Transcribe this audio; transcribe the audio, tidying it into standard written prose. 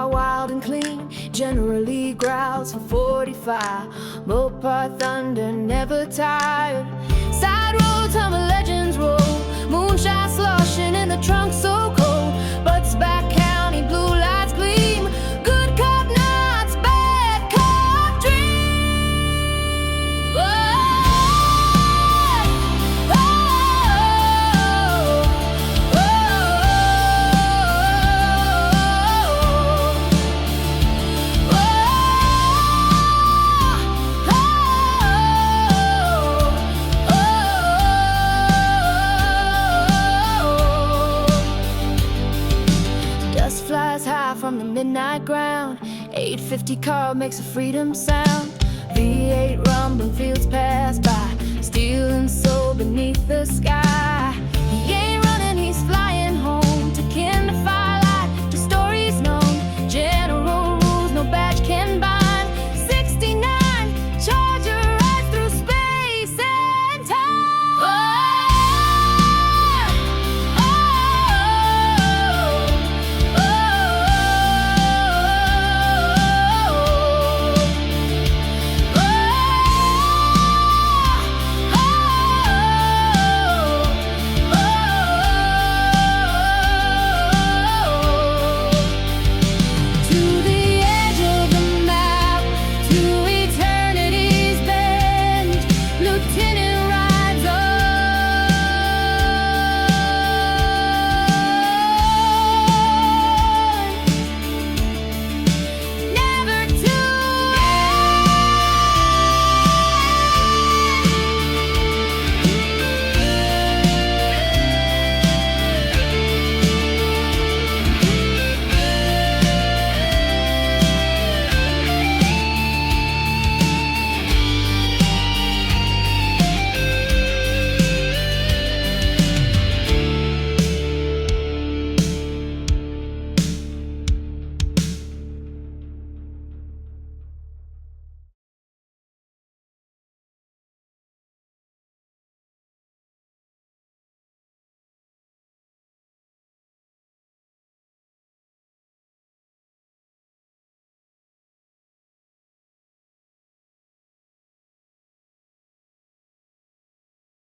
are wild and clean, generally growls for 45. Mopar thunder, never tired. Side roads, Hummer legends roll. Moonshine sloshing in the trunk so cold. Butts back county, blue lights gleam. Good cop nights, bad cop dream. Dust flies high from the midnight ground. 850 car makes a freedom sound. V8 rumbling fields pass by, steel and soul beneath the sky.